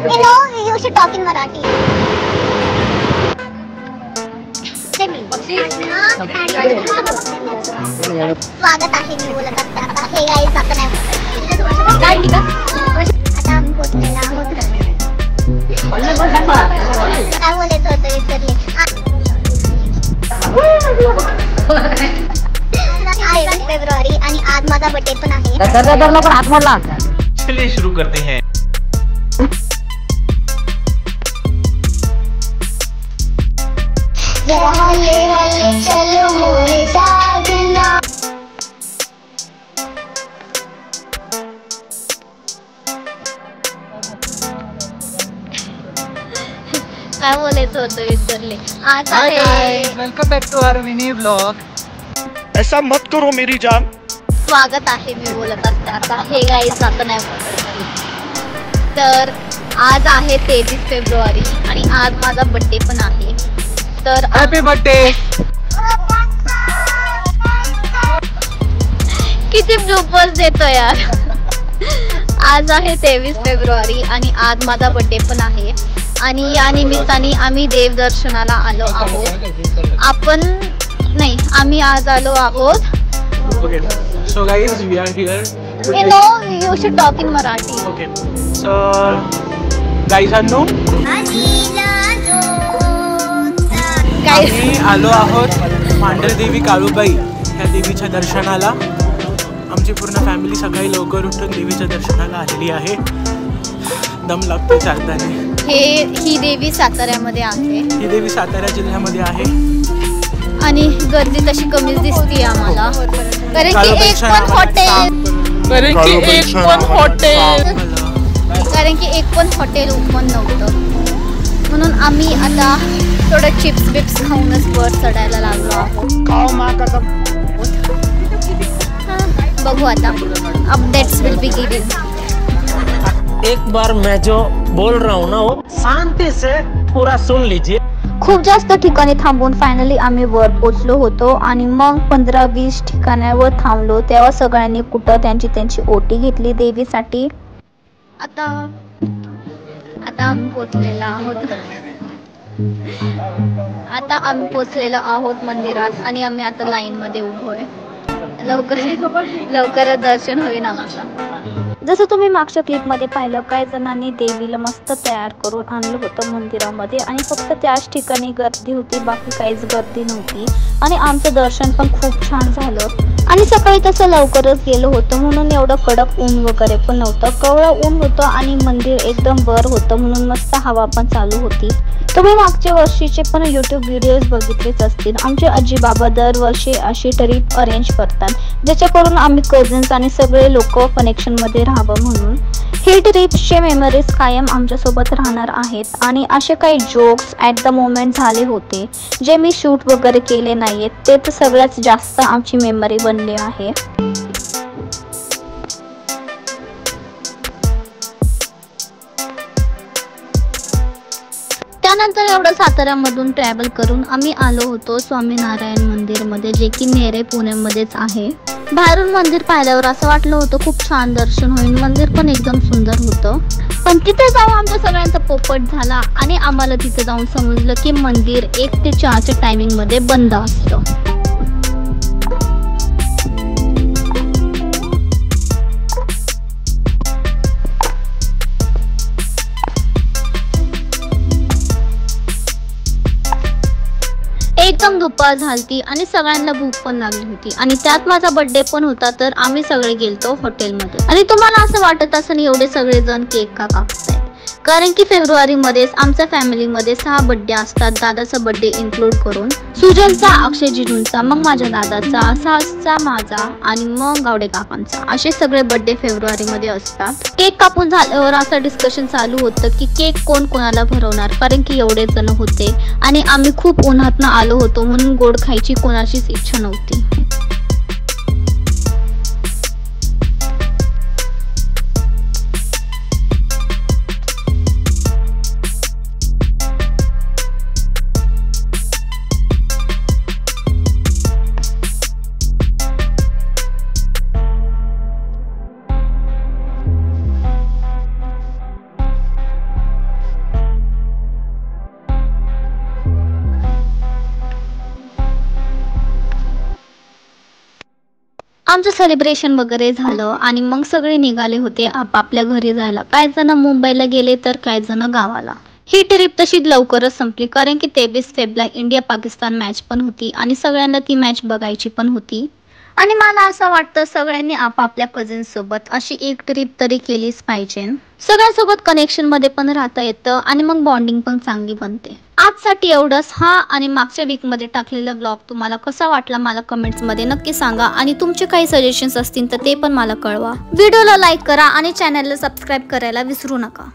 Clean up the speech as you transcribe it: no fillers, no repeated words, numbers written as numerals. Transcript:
You know, you should talk in Marathi. स्वागत आहे मी बोलत असताना. हे गाईस आता नाही आता आम्ही पोचलेला आहोत. काय बोलायचं होतं विसरले. 21 फेब्रुवारी आणि आज माझा बर्थडे पण आहे. चलिए शुरू करते हैं. काय बोलायचं होतं विसरले. आज welcome back to our mini vlog. ऐसा मत करो मेरी जान. स्वागत आहे मी बोलत असते आता. हे गाईस आता नाही तर आज आहे 23 फेब्रुवारी आणि आज माझा बर्थडे पण आहे. तर हॅपी बर्थडे. किती ब्लूपर्स देतो यार. आज आहे 23 फेब्रुवारी आणि आज माझा बर्थडे पण आहे आणि या निमित्ताने आम्ही देवदर्शनाला आलो आहोत. आम्ही आज आलो आहोत. Okay. So guys, we are here. You know, you should talk in Marathi. Okay. So guys, आम्ही आलो आहोत मांढरदेवी काळूबाई ह्या देवीच्या दर्शनाला. आमची पूर्ण फॅमिली सकाळी लवकर उठून देवीच्या दर्शनाला आलेली आहे. दम लागतो चालताना. ही देवी साताऱ्यामध्ये आहे. ही देवी सातारा जिल्ह्यामध्ये आहे आणि गर्दी तशी कमीच दिसते आम्हाला कारण की एक पण हॉटेल ओपन नव्हतं. म्हणून आम्ही आता थोडं चिप्स बिप्स खाऊनच वर चढायला लागलो आहोत. बघू आता अपडेट्स विल बी गिव्हिंग. एक बार मैं जो बोल रहा हूँ ना वो शांति से पूरा सुन लीजिए. खूप जास्त ठिकाणी थांबून फायनली आम्ही वर पोचलो होतो आणि मग 15-20 ठिकाणावर थांबलो. तेव्हा सगळ्यांनी कुठं त्यांची ओटी घेतली देवीसाठी. आता आम्ही पोचलेलो आहोत मंदिरात आणि आम्ही आता लाईन मध्ये उभोय. लवकरच दर्शन होईल आम्हाला. जसं तुम्ही मागच्या क्लिप मध्ये पाहिलं काही जणांनी देवीला मस्त तयार करून आणलं होतं मंदिरामध्ये आणि फक्त त्याच ठिकाणी गर्दी होती, बाकी काहीच गर्दी नव्हती. आणि आमचं दर्शन पण खूप छान झालं आणि सकाळी तसं लवकरच गेलो होतं म्हणून एवढं कडक ऊन वगैरे पण नव्हतं. कवळं ऊन होतं आणि मंदिर एकदम बर होतं म्हणून मस्त हवा पण चालू होती. तुम्ही मागच्या वर्षीचे पण YouTube व्हिडिओज बघितलेच असतील. आमचे आजी बाबा दरवर्षी अशी ट्रिप अरेंज करतात ज्याच्याकरून आम्ही कझन्स आणि सगळे लोक कनेक्शन मध्ये राहावं म्हणून. ही ट्रिपचे मेमरीज कायम आमच्यासोबत राहणार आहेत आणि असे काही जोक्स ॲट द मोमेंट झाले होते जे मी शूट वगैरे केले नाहीत ते तर सगळ्यात जास्त आमची मेमरी बनले आहे. त्यानंतर एवढं साताऱ्यामधून ट्रॅव्हल करून आम्ही आलो होतो स्वामीनारायण मंदिरमध्ये जे की नेरे पुण्यामध्येच आहे. बाहेरून मंदिर पाहिल्यावर असं वाटलं होतं खूप छान दर्शन होईल. मंदिर पण एकदम सुंदर होतं पण तिथे जाऊन आमच्या सगळ्यांचा पोपट झाला आणि आम्हाला तिथे जाऊन समजलं की मंदिर 1 ते 4च्या टायमिंग मध्ये बंद असतं. एकदम दुपार झालती आणि सगळ्यांना भूक पण लागली होती आणि त्यात माझा बर्थडे पण होता तर आम्ही सगळे गेलतो हॉटेलमध्ये. आणि तुम्हाला असं वाटत असं एवढे सगळे जण केक का कापतायत कारण की फेब्रुवारी मध्येच आमच्या फॅमिलीमध्ये 6 बर्थडे असतात. दादाचा बर्थडे इन्क्लूड करून सुजनचा, अक्षय जिजूंचा, मग माझ्या दादाचा, सासचा, माझा आणि मग गावडे काकांचा असे सगळे बर्थडे फेब्रुवारी मध्ये असतात. केक कापून झाल्यावर असं डिस्कशन चालू होतं की केक कोण कोणाला भरवणार कारण की एवढे जण होते आणि आम्ही खूप उन्हातनं आलो होतो म्हणून गोड खायची कोणाचीच इच्छा नव्हती. आमचं सेलिब्रेशन वगैरे झालं आणि मग सगळे निघाले होते आपापल्या घरी जायला. काही जण मुंबईला गेले तर काही जण गावाला. ही ट्रिप तशी लवकरच संपली कारण की 23 फेब्रुवारीला इंडिया पाकिस्तान मॅच पण होती आणि सगळ्यांना ती मॅच बघायची पण होती. आणि मला असं वाटतं सगळ्यांनी आपापल्या कझिन्स सोबत अशी एक ट्रिप तरी केलीच पाहिजे. सगळ्यांसोबत कनेक्शन मध्ये पण राहता येतं आणि मग बॉन्डिंग पण चांगली बनते. आजसाठी एवढंच. हा आणि मागच्या वीक मध्ये टाकलेला ब्लॉग तुम्हाला कसा वाटला मला कमेंट्स मध्ये नक्की सांगा आणि तुमचे काही सजेशन्स असतील तर ते पण मला कळवा. व्हिडिओला लाईक करा आणि चॅनलला सबस्क्राईब करायला विसरू नका.